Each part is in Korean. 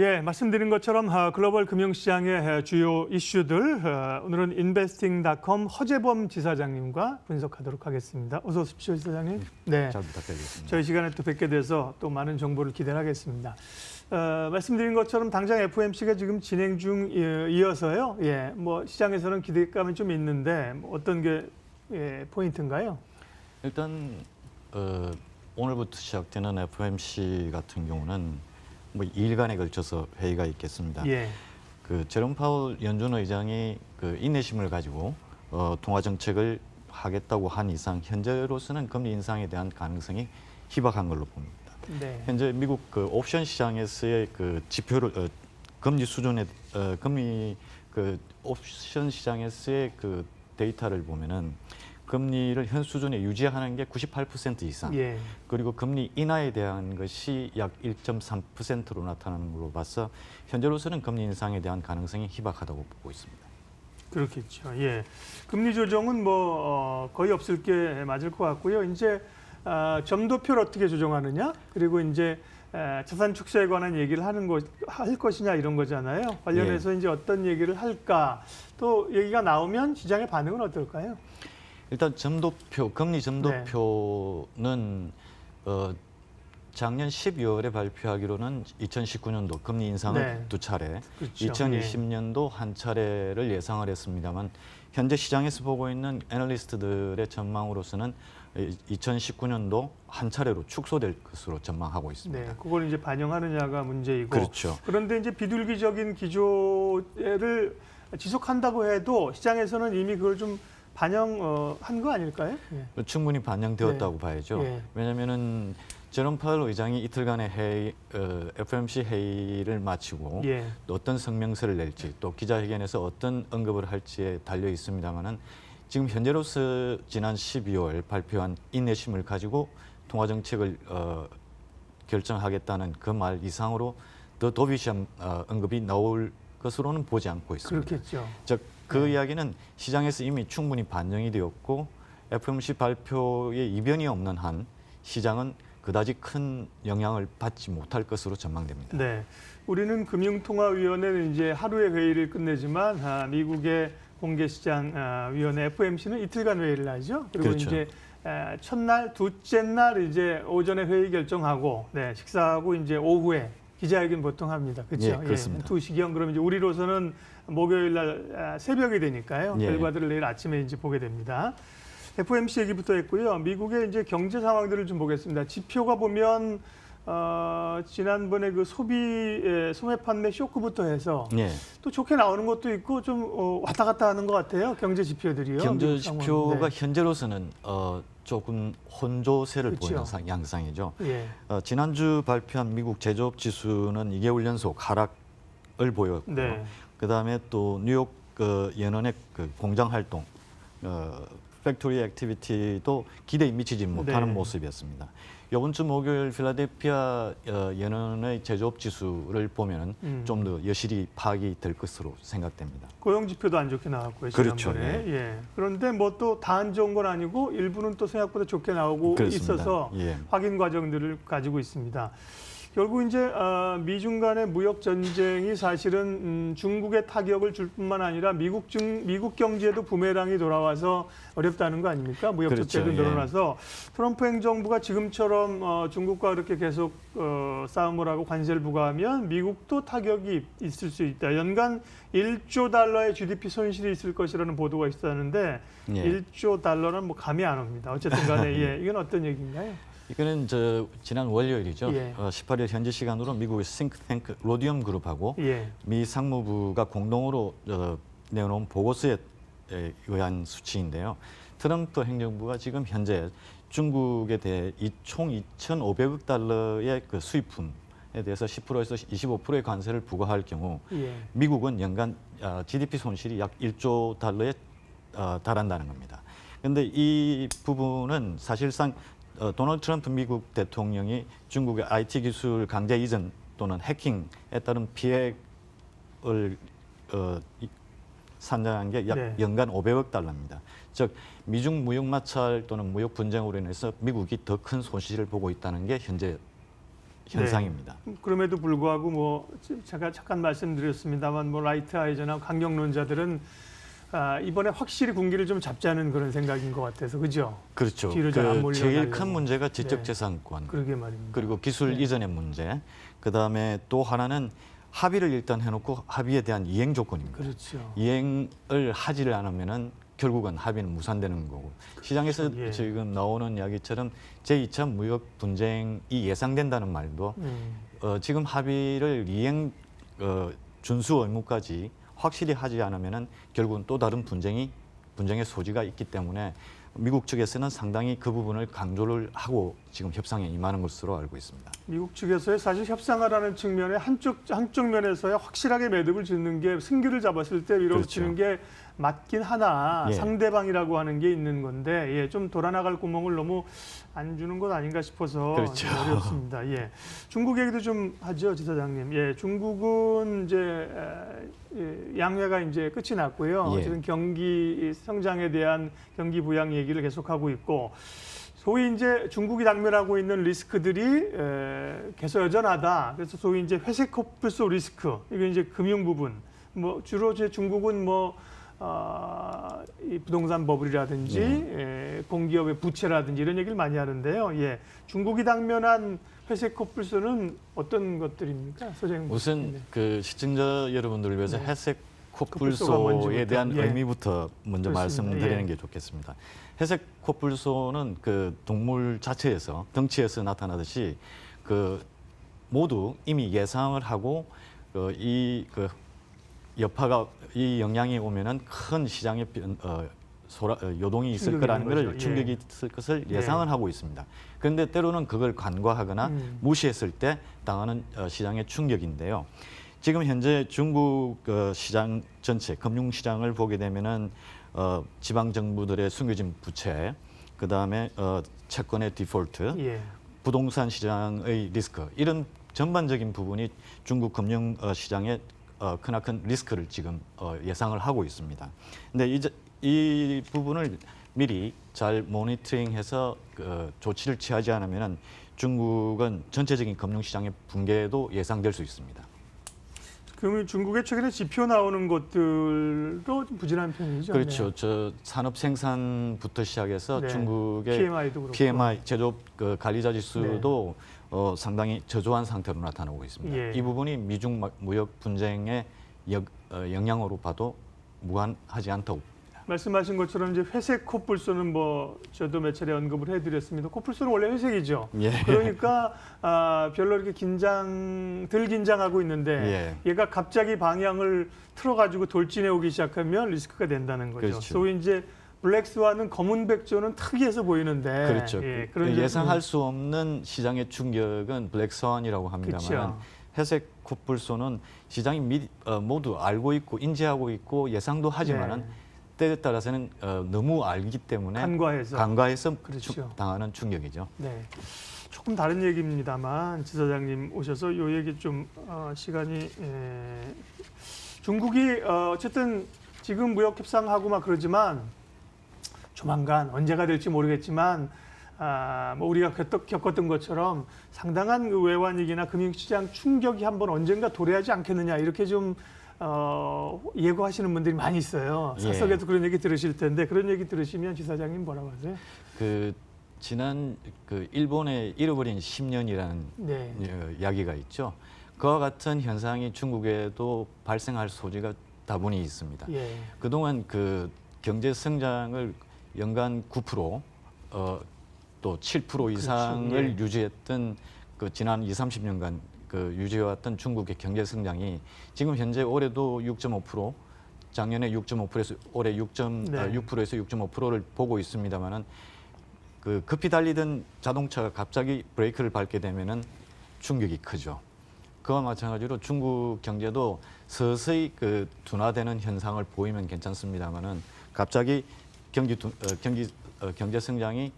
예, 말씀드린 것처럼 글로벌 금융시장의 주요 이슈들 오늘은 인베스팅닷컴 허재범 지사장님과 분석하도록 하겠습니다. 어서 오십시오, 지사장님. 네, 잘 부탁드리겠습니다. 저희 시간에 또 뵙게 돼서 또 많은 정보를 기대하겠습니다. 말씀드린 것처럼 당장 FOMC가 지금 진행 중이어서요. 예, 뭐 시장에서는 기대감은 좀 있는데 어떤 게 포인트인가요? 일단 오늘부터 시작되는 FOMC 같은 경우는 뭐 2일간에 걸쳐서 회의가 있겠습니다. 예. 그 제롬 파월 연준 의장이 그 인내심을 가지고 통화 정책을 하겠다고 한 이상 현재로서는 금리 인상에 대한 가능성이 희박한 걸로 봅니다. 네. 현재 미국 그 옵션 시장에서의 그 지표를 금리 수준의 금리 그 옵션 시장에서의 그 데이터를 보면은 금리를 현 수준에 유지하는 게 98% 이상, 예. 그리고 금리 인하에 대한 것이 약 1.3%로 나타나는 걸로 봐서 현재로서는 금리 인상에 대한 가능성이 희박하다고 보고 있습니다. 그렇겠죠. 예. 금리 조정은 뭐 거의 없을 게 맞을 것 같고요. 이제 점도표를 어떻게 조정하느냐, 그리고 이제 자산 축소에 관한 얘기를 할 것이냐 이런 거잖아요. 관련해서 이제 어떤 얘기를 할까, 또 얘기가 나오면 시장의 반응은 어떨까요? 일단 점도표, 금리 점도표는 작년 12월에 발표하기로는 2019년도 금리 인상을 네. 2차례, 그렇죠. 2020년도 한 차례를 예상을 했습니다만 현재 시장에서 보고 있는 애널리스트들의 전망으로서는 2019년도 한 차례로 축소될 것으로 전망하고 있습니다. 네, 그걸 이제 반영하느냐가 문제이고. 그렇죠. 그런데 이제 비둘기적인 기조를 지속한다고 해도 시장에서는 이미 그걸 좀 반영한 거 아닐까요? 예. 충분히 반영되었다고 네. 봐야죠. 예. 왜냐하면은 제롬 파월 의장이 이틀간의 FOMC 회의를 마치고 예. 또 어떤 성명서를 낼지, 또 기자회견에서 어떤 언급을 할지에 달려 있습니다만은 지금 현재로서 지난 12월 발표한 인내심을 가지고 통화 정책을 결정하겠다는 그 말 이상으로 더 도비시한 언급이 나올 것으로는 보지 않고 있습니다. 그렇겠죠. 즉, 그 이야기는 시장에서 이미 충분히 반영이 되었고 FOMC 발표에 이변이 없는 한 시장은 그다지 큰 영향을 받지 못할 것으로 전망됩니다. 네, 우리는 금융통화위원회는 이제 하루의 회의를 끝내지만 미국의 공개시장위원회 FOMC는 이틀간 회의를 하죠. 그리고 그렇죠. 이제 첫날, 둘째 날 이제 오전에 회의 결정하고, 네, 식사하고 이제 오후에 기자회견 보통 합니다. 그렇죠? 예, 그렇습니다. 2시경 그러면 이제 우리로서는 목요일 날 새벽이 되니까요. 예. 결과들을 내일 아침에 이제 보게 됩니다. FOMC 얘기부터 했고요. 미국의 이제 경제 상황들을 좀 보겠습니다. 지표가 보면 지난번에 그 소매 판매 쇼크부터 해서 예. 또 좋게 나오는 것도 있고 좀 왔다 갔다 하는 것 같아요. 경제 지표들이요. 경제 미국 지표가 상황은. 현재로서는 조금 혼조세를 그렇죠. 보이는 양상이죠. 예. 지난주 발표한 미국 제조업 지수는 2개월 연속 하락을 보였고요. 네. 그다음에 또 뉴욕 연원의 그 공장 활동, 팩토리 액티비티도 기대에 미치지 못하는 네. 모습이었습니다. 이번 주 목요일 필라델피아 연원의 제조업 지수를 보면 좀 더 여실히 파악이 될 것으로 생각됩니다. 고용 지표도 안 좋게 나왔고요. 그렇죠. 지난번에. 예. 그런데 뭐 또 다 안 좋은 건 아니고 일부는 또 생각보다 좋게 나오고 그렇습니다. 있어서 예. 확인 과정들을 가지고 있습니다. 결국 이제 미중 간의 무역 전쟁이 사실은 중국에 타격을 줄 뿐만 아니라 미국 경제에도 부메랑이 돌아와서 어렵다는 거 아닙니까? 무역 그렇죠. 적자도 예. 늘어나서 트럼프 행정부가 지금처럼 중국과 그렇게 계속 싸움을 하고 관세를 부과하면 미국도 타격이 있을 수 있다. 연간 1조 달러의 GDP 손실이 있을 것이라는 보도가 있었는데 예. 1조 달러는 뭐 감이 안 옵니다. 어쨌든 간에 예. 이건 어떤 얘기인가요? 이거는 지난 월요일이죠. 예. 18일 현지 시간으로 미국의 싱크탱크 로디엄 그룹하고 예. 미 상무부가 공동으로 내놓은 보고서에 의한 수치인데요. 트럼프 행정부가 지금 현재 중국에 대해 총 2,500억 달러의 그 수입품에 대해서 10%에서 25%의 관세를 부과할 경우 예. 미국은 연간 GDP 손실이 약 1조 달러에 달한다는 겁니다. 그런데 이 부분은 사실상 도널드 트럼프 미국 대통령이 중국의 IT 기술 강제 이전 또는 해킹에 따른 피해를 산정한 게 약 네. 연간 500억 달러입니다. 즉 미중 무역 마찰 또는 무역 분쟁으로 인해서 미국이 더 큰 손실을 보고 있다는 게 현상입니다. 그럼에도 불구하고 뭐 제가 잠깐 말씀드렸습니다만 뭐 라이트 아이저나 강경론자들은 이번에 확실히 군기를 좀 잡자는 그런 생각인 것 같아서 그죠? 그렇죠. 뒤로 잘안 몰려가려고. 제일 큰 문제가 네. 지적재산권, 그러게 말입니다. 그리고 기술 네. 이전의 문제, 그다음에 또 하나는 합의를 일단 해놓고 합의에 대한 이행 조건입니다. 그렇죠. 이행을 하지를 않으면은 결국은 합의는 무산되는 거고, 시장에서 예. 지금 나오는 이야기처럼 제2차 무역 분쟁이 예상된다는 말도 지금 합의를 이행 준수 의무까지 확실히 하지 않으면은 결국은 또 다른 분쟁의 소지가 있기 때문에 미국 측에서는 상당히 그 부분을 강조를 하고 지금 협상에 임하는 것으로 알고 있습니다. 미국 측에서의 사실 협상하라는 측면에 한쪽 면에서야 확실하게 매듭을 짓는 게 승기를 잡았을 때 밀어붙이는 그렇죠. 게 맞긴 하나 예. 상대방이라고 하는 게 있는 건데 예, 좀 돌아나갈 구멍을 너무 안 주는 것 아닌가 싶어서 그렇죠. 좀 어렵습니다. 예, 중국 얘기도 좀 하죠, 지사장님. 예, 중국은 이제 양회가 이제 끝이 났고요. 예. 지금 경기 성장에 대한 경기 부양 얘기를 계속하고 있고. 소위 이제 중국이 당면하고 있는 리스크들이 계속 여전하다. 그래서 소위 이제 회색 코뿔소 리스크, 이게 이제 금융 부분. 뭐 주로 제 중국은 뭐 이 부동산 버블이라든지 공기업의 부채라든지 이런 얘기를 많이 하는데요. 예, 중국이 당면한 회색 코뿔소는 어떤 것들입니까, 소장님? 우선 네. 그 시청자 여러분들을 위해서 네. 회색 코뿔소가 코뿔소에 뭔지부터. 대한 예. 의미부터 먼저 그렇습니다. 말씀드리는 예. 게 좋겠습니다. 회색 코뿔소는 그 동물 자체에서 덩치에서 나타나듯이 그 모두 이미 예상을 하고 여파가 이 영향이 오면은 큰 시장의 요동이 있을 충격이 거라는 있는 것을 거죠. 충격이 있을 것을 예상을 하고 있습니다. 그런데 때로는 그걸 간과하거나 무시했을 때 당하는 시장의 충격인데요. 지금 현재 중국 시장 전체 금융 시장을 보게 되면은 지방 정부들의 숨겨진 부채, 그 다음에 채권의 디폴트, 예. 부동산 부동산 시장의 리스크, 이런 전반적인 부분이 중국 금융 시장의 크나큰 리스크를 지금 예상을 하고 있습니다. 근데 이 부분을 미리 잘 모니터링해서 조치를 취하지 않으면 중국은 전체적인 금융 시장의 붕괴도 예상될 수 있습니다. 그러면 중국의 최근에 지표 나오는 것들도 좀 부진한 편이죠. 그렇죠. 네. 저 산업 생산부터 시작해서 네. 중국의 PMI도 그렇고. PMI 제조업 관리자 지수도 상당히 저조한 상태로 나타나고 있습니다. 예. 이 부분이 미중 무역 분쟁의 영향으로 봐도 무관하지 않다고. 말씀하신 것처럼 이제 회색 코뿔소는 뭐 저도 몇 차례 언급을 해드렸습니다. 코뿔소는 원래 회색이죠. 예. 그러니까 별로 이렇게 덜 긴장하고 있는데 얘가 갑자기 방향을 틀어가지고 돌진해 오기 시작하면 리스크가 된다는 거죠. 그렇죠. 소위 이제 블랙스완은 검은 백조는 특이해서 보이는데 그렇죠. 그런 예상할 수 없는 시장의 충격은 블랙스완이라고 합니다만 그렇죠. 회색 코뿔소는 시장이 모두 알고 있고 인지하고 있고 예상도 하지만은 때에 따라서는 너무 알기 때문에 간과해서 그렇죠. 당하는 충격이죠. 네. 조금 다른 얘기입니다만 지사장님 오셔서 이 얘기 좀 시간이 중국이 어쨌든 지금 무역 협상하고 막 그러지만 조만간 언제가 될지 모르겠지만 뭐 우리가 겪었던 것처럼 상당한 그 외환 위기나 금융시장 충격이 한번 언젠가 도래하지 않겠느냐 이렇게 좀 예고하시는 분들이 많이 있어요. 사석에도 그런 얘기 들으실 텐데 그런 얘기 들으시면 지사장님 뭐라고 하세요? 지난 일본의 잃어버린 10년이라는 이야기가 있죠. 그와 같은 현상이 중국에도 발생할 소지가 다분히 있습니다. 그동안 경제 성장을 연간 9%, 또 7% 이상을 유지했던 지난 20, 30년간 유지해왔던 중국의 경제 성장이 지금 현재 올해도 6.5%, 작년에 6.5%에서 올해 6.6%에서 6.5%를 보고 있습니다만은 급히 달리던 자동차가 갑자기 브레이크를 밟게 되면은 충격이 크죠. 그와 마찬가지로 중국 경제도 서서히 둔화되는 현상을 보이면 괜찮습니다만은 갑자기 경제 성장이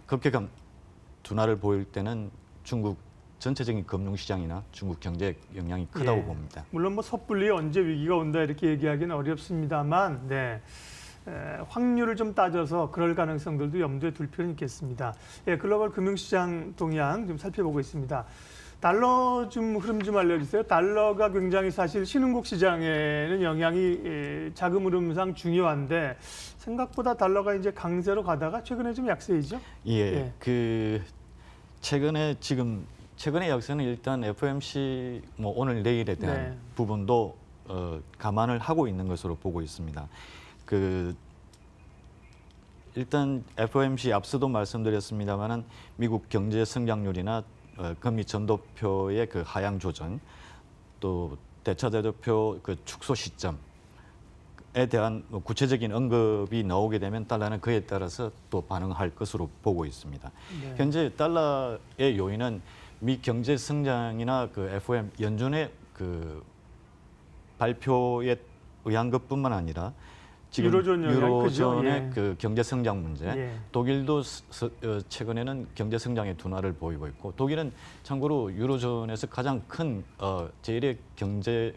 급격한 둔화를 보일 때는 중국 전체적인 금융시장이나 중국 경제에 영향이 크다고 봅니다. 물론 뭐 섣불리 언제 위기가 온다 이렇게 얘기하기는 어렵습니다만 확률을 좀 따져서 그럴 가능성들도 염두에 둘 필요는 있겠습니다. 예, 글로벌 금융시장 동향 좀 살펴보고 있습니다. 달러 좀 흐름 좀 알려주세요. 달러가 굉장히 사실 신흥국 시장에는 영향이 자금 흐름상 중요한데 생각보다 달러가 이제 강세로 가다가 최근에 좀 약세이죠? 예, 최근에 약세는 일단 FOMC 뭐 오늘 내일에 대한 부분도 감안을 하고 있는 것으로 보고 있습니다. 일단 FOMC 앞서도 말씀드렸습니다만은 미국 경제 성장률이나 금리 전도표의 그 하향 조정, 또 대차대조표 그 축소 시점에 대한 구체적인 언급이 나오게 되면 달러는 그에 따라서 또 반응할 것으로 보고 있습니다. 네. 현재 달러의 요인은 미 경제 성장이나 그 FOM 연준의 그 발표에 의한 것뿐만 아니라 지금 유로존의 그 경제 성장 문제, 독일도 최근에는 경제 성장의 둔화를 보이고 있고, 독일은 참고로 유로존에서 가장 큰 제1의 경제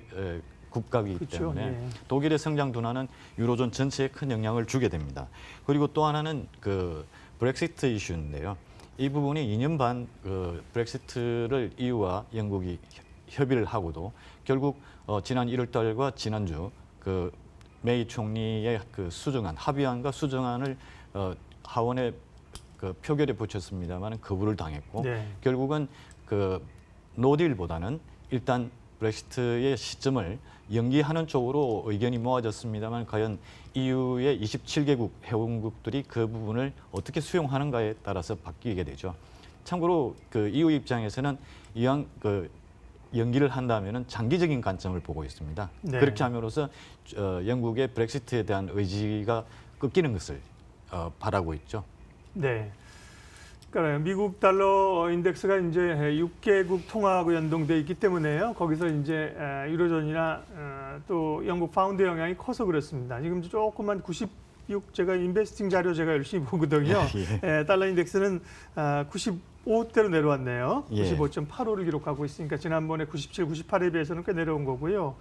국가이기 때문에 독일의 성장 둔화는 유로존 전체에 큰 영향을 주게 됩니다. 그리고 또 하나는 그 브렉시트 이슈인데요. 이 부분이 2년 반 브렉시트를 EU와 영국이 협의를 하고도 결국 지난 1월 달과 지난주 메이 총리의 그 수정안, 합의안과 수정안을 하원에 그 표결에 붙였습니다만 거부를 당했고, 결국은 그 노딜보다는 일단 브렉시트의 시점을 연기하는 쪽으로 의견이 모아졌습니다만 과연 EU의 27개국 회원국들이 그 부분을 어떻게 수용하는가에 따라서 바뀌게 되죠. 참고로 그 EU 입장에서는 이왕 연기를 한다면은 장기적인 관점을 보고 있습니다. 그렇게 함으로써 영국의 브렉시트에 대한 의지가 꺾이는 것을 바라고 있죠. 네. 그러니까 미국 달러 인덱스가 이제 6개국 통화하고 연동돼 있기 때문에요. 거기서 이제 유로존이나 또 영국 파운드 영향이 커서 그렇습니다. 지금 조금만 96 제가 인베스팅 자료 제가 열심히 보거든요. 달러 인덱스는 95대로 내려왔네요. 95.85를 기록하고 있으니까 지난번에 97, 98에 비해서는 꽤 내려온 거고요.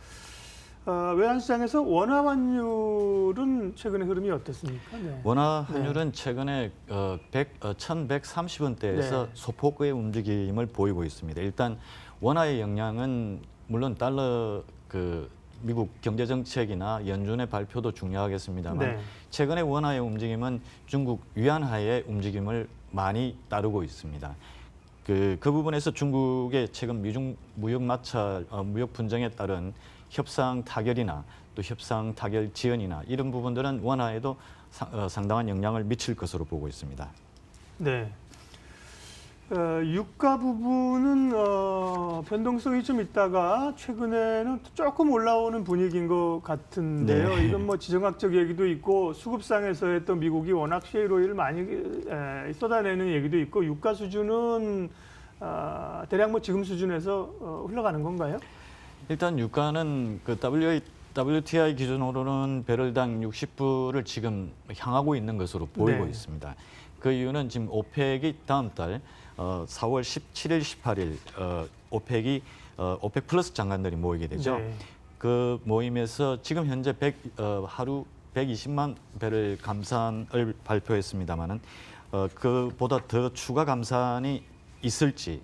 외환시장에서 원화 환율은 최근에 흐름이 어떻습니까? 원화 환율은 최근에 1,130원대에서 소폭의 움직임을 보이고 있습니다. 일단 원화의 영향은 물론 달러 미국 경제 정책이나 연준의 발표도 중요하겠습니다만 최근에 원화의 움직임은 중국 위안화의 움직임을 많이 따르고 있습니다. 그 부분에서 중국의 최근 미중 무역 마찰, 무역 분쟁에 따른 협상 타결이나 또 협상 타결 지연이나 이런 부분들은 원화에도 상당한 영향을 미칠 것으로 보고 있습니다. 네. 유가 부분은 변동성이 좀 있다가 최근에는 조금 올라오는 분위기인 것 같은데요. 이건 뭐 지정학적 얘기도 있고 수급상에서의 또 미국이 워낙 셰일 오일을 많이 쏟아내는 얘기도 있고 유가 수준은 대략 뭐 지금 수준에서 흘러가는 건가요? 일단 유가는 그 WTI 기준으로는 배럴당 60불을 지금 향하고 있는 것으로 보이고 있습니다. 그 이유는 지금 오펙이 다음 달 4월 17일, 18일 오펙이 오펙 플러스 장관들이 모이게 되죠. 그 모임에서 지금 현재 하루 120만 배럴 감산을 발표했습니다만은 그보다 더 추가 감산이 있을지,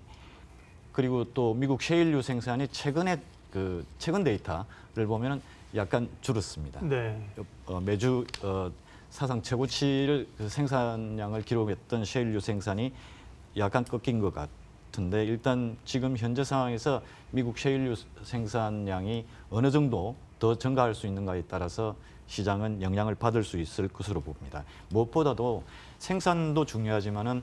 그리고 또 미국 셰일유 생산이 최근 데이터를 보면은 약간 줄었습니다. 매주 사상 최고치를 생산량을 기록했던 셰일유 생산이 약간 꺾인 것 같은데, 일단 지금 현재 상황에서 미국 셰일유 생산량이 어느 정도 더 증가할 수 있는가에 따라서 시장은 영향을 받을 수 있을 것으로 봅니다. 무엇보다도 생산도 중요하지만은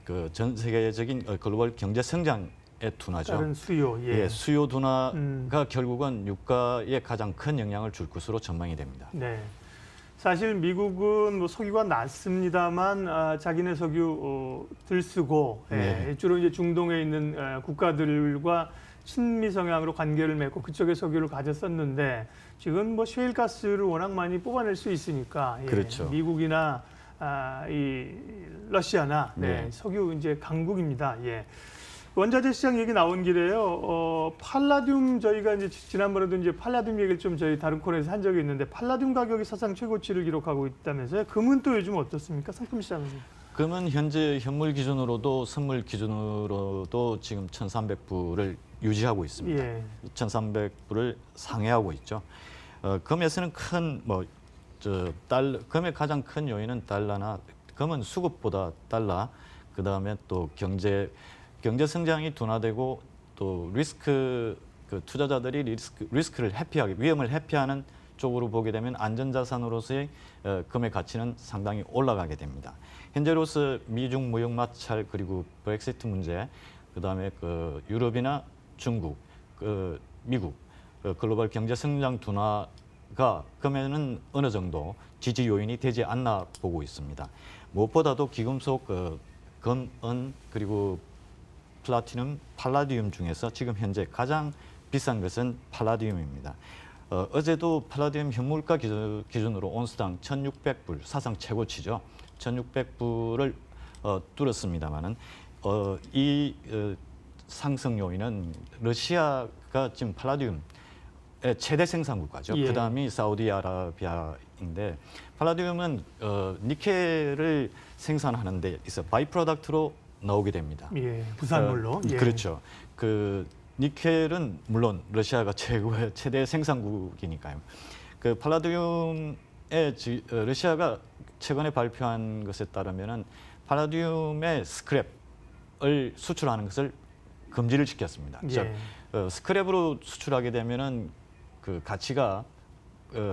그 전 세계적인 글로벌 경제 성장의 둔화죠. 다른 수요, 수요 둔화가 결국은 유가에 가장 큰 영향을 줄 것으로 전망이 됩니다. 사실 미국은 뭐 석유가 낮습니다만 자기네 석유 들 쓰고 주로 이제 중동에 있는 국가들과 친미 성향으로 관계를 맺고 그쪽에 석유를 가졌었는데 지금 뭐 셰일가스를 워낙 많이 뽑아낼 수 있으니까 미국이나 이 러시아나 석유 이제 강국입니다. 원자재 시장 얘기 나온 길에요. 팔라듐 저희가 이제 지난번에도 이제 팔라듐 얘기를 좀 저희 다른 코너에서 한 적이 있는데 팔라듐 가격이 사상 최고치를 기록하고 있다면서요. 금은 또 요즘 어떻습니까? 상품 시장은? 금은 현재 현물 기준으로도 선물 기준으로도 지금 1,300불을 유지하고 있습니다. 예. 1,300불을 상회하고 있죠. 금에서는 금의 가장 큰 요인은 달러나 금은 수급보다 달러, 그 다음에 또 경제 성장이 둔화되고 또 투자자들이 리스크를 회피하기, 위험을 회피하는 쪽으로 보게 되면 안전자산으로서의 금의 가치는 상당히 올라가게 됩니다. 현재로서 미중 무역 마찰 그리고 브렉시트 문제, 그 다음에 유럽이나 중국, 미국 글로벌 경제 성장 둔화가 금에는 어느 정도 지지 요인이 되지 않나 보고 있습니다. 무엇보다도 귀금속, 금, 은 그리고 플라티넘, 팔라디움 중에서 지금 현재 가장 비싼 것은 팔라디움입니다. 어제도 팔라디움 현물가 기준으로 온스당 1,600불, 사상 최고치죠. 1,600불을 뚫었습니다만은 이 상승 요인은 러시아가 지금 팔라디움의 최대 생산 국가죠. 예. 그다음이 사우디아라비아인데 팔라디움은 니켈을 생산하는 데 있어 바이 프로덕트로 나오게 됩니다. 예, 부산물로. 예. 그렇죠. 니켈은 물론 러시아가 최대 생산국이니까요. 팔라디움의 러시아가 최근에 발표한 것에 따르면은 팔라디움의 스크랩을 수출하는 것을 금지를 시켰습니다. 예. 즉 스크랩으로 수출하게 되면은 가치가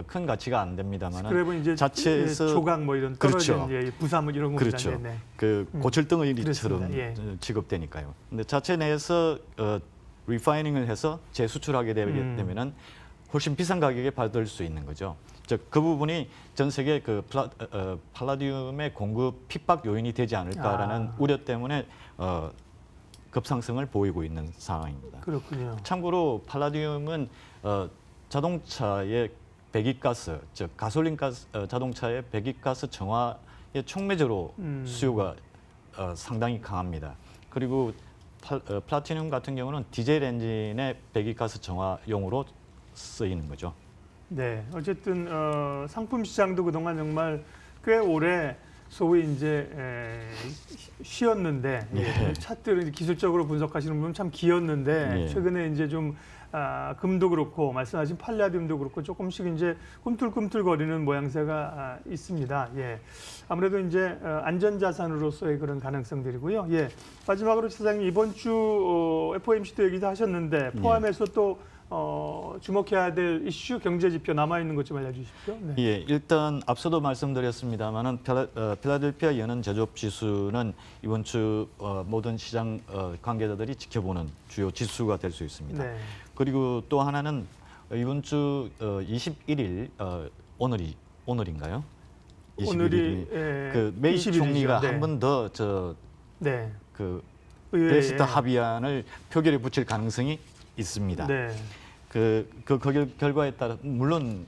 큰 가치가 안 됩니다만은 스크랩은 이제 자체에서 조각 뭐 이런 떨어진 그렇죠. 부산물 이런 겁니다. 그렇죠. 네네. 고철덩어리처럼 그렇습니다. 예. 취급되니까요. 근데 자체 내에서 리파이닝을 해서 재수출하게 되면은 훨씬 비싼 가격에 받을 수 있는 거죠. 즉 그 부분이 전 세계 팔라디움의 공급 핍박 요인이 되지 않을까라는 우려 때문에 급상승을 보이고 있는 상황입니다. 그렇군요. 참고로 팔라디움은 자동차의 배기가스, 즉 가솔린 가스, 자동차의 배기가스 정화의 촉매제로 수요가 상당히 강합니다. 그리고 플라티늄 같은 경우는 디젤 엔진의 배기가스 정화용으로 쓰이는 거죠. 네, 어쨌든 상품 시장도 그동안 정말 꽤 오래 소위 이제 쉬었는데 예. 차트를 기술적으로 분석하시는 분은 참 기었는데 예. 최근에 이제 좀 금도 그렇고 말씀하신 팔라듐도 그렇고 조금씩 이제 꿈틀꿈틀거리는 모양새가 있습니다. 예, 아무래도 이제 안전자산으로서의 그런 가능성들이고요. 예, 마지막으로 차장님 이번 주 FOMC도 얘기도 하셨는데 포함해서 또 주목해야 될 이슈 경제 지표 남아 있는 것 좀 알려주십시오. 네. 예, 일단 앞서도 말씀드렸습니다만은 필라델피아 연은 제조업 지수는 이번 주 모든 시장 관계자들이 지켜보는 주요 지수가 될 수 있습니다. 네. 그리고 또 하나는 이번 주 21일 오늘인가요? 21일 오늘이 메이 21일이죠. 총리가 네. 한 번 더 네. 브렉시트 합의안을 표결에 붙일 가능성이 있습니다. 네. 그 결과에 따라 물론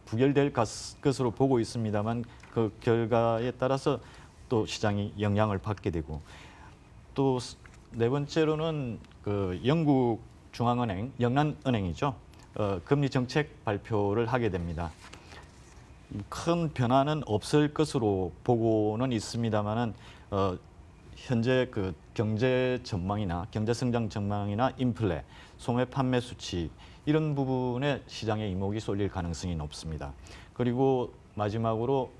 부결될 것으로 보고 있습니다만 그 결과에 따라서 또 시장이 영향을 받게 되고 또 네 번째로는 영국 중앙은행, 영란은행이죠. 금리 정책 발표를 하게 됩니다. 큰 변화는 없을 것으로 보고는 있습니다만은 현재 경제 전망이나 경제 성장 전망이나 인플레, 소매 판매 수치 이런 부분에 시장의 이목이 쏠릴 가능성이 높습니다. 그리고 마지막으로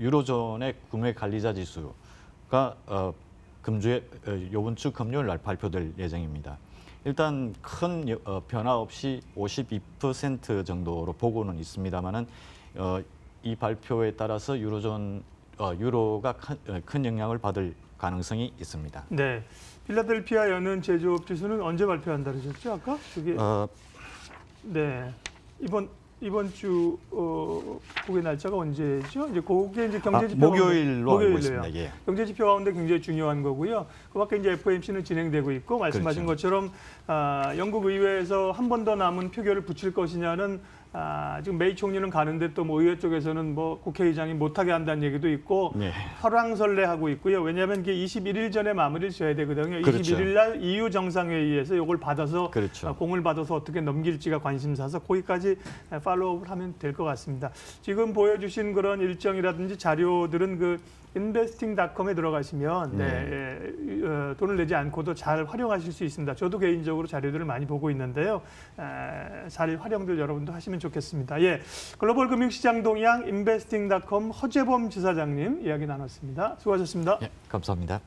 유로존의 구매 관리자 지수가 이번 주 금요일 날 발표될 예정입니다. 일단 큰 변화 없이 52% 정도로 보고는 있습니다만은 이 발표에 따라서 유로가 큰 영향을 받을 가능성이 있습니다. 네. 필라델피아 연은 제조업 지수는 언제 발표한다 그러셨죠? 아까 그게 네. 이번 주 그게 날짜가 언제죠? 이제 그게 이제 경제 지표 목요일로 알고 있습니다. 예. 경제 지표 가운데 굉장히 중요한 거고요. 그밖에 이제 FOMC는 진행되고 있고 말씀하신 그렇죠. 것처럼 영국 의회에서 한 번 더 남은 표결을 붙일 것이냐는 지금 메이 총리는 가는데 또 뭐 의회 쪽에서는 뭐 국회의장이 못하게 한다는 얘기도 있고 네. 설왕설래하고 있고요. 왜냐하면 이게 21일 전에 마무리를 지어야 되거든요. 그렇죠. 21일 날 EU 정상회의에서 이걸 받아서 그렇죠. 공을 받아서 어떻게 넘길지가 관심사서 거기까지 팔로우를 하면 될 것 같습니다. 지금 보여주신 그런 일정이라든지 자료들은 그 investing.com에 들어가시면 돈을 내지 않고도 잘 활용하실 수 있습니다. 저도 개인적으로 자료들을 많이 보고 있는데요. 잘 활용들 여러분도 하시면 좋겠습니다. 예, 글로벌 금융시장 동향 investing.com 허재범 지사장님 이야기 나눴습니다. 수고하셨습니다. 예, 감사합니다.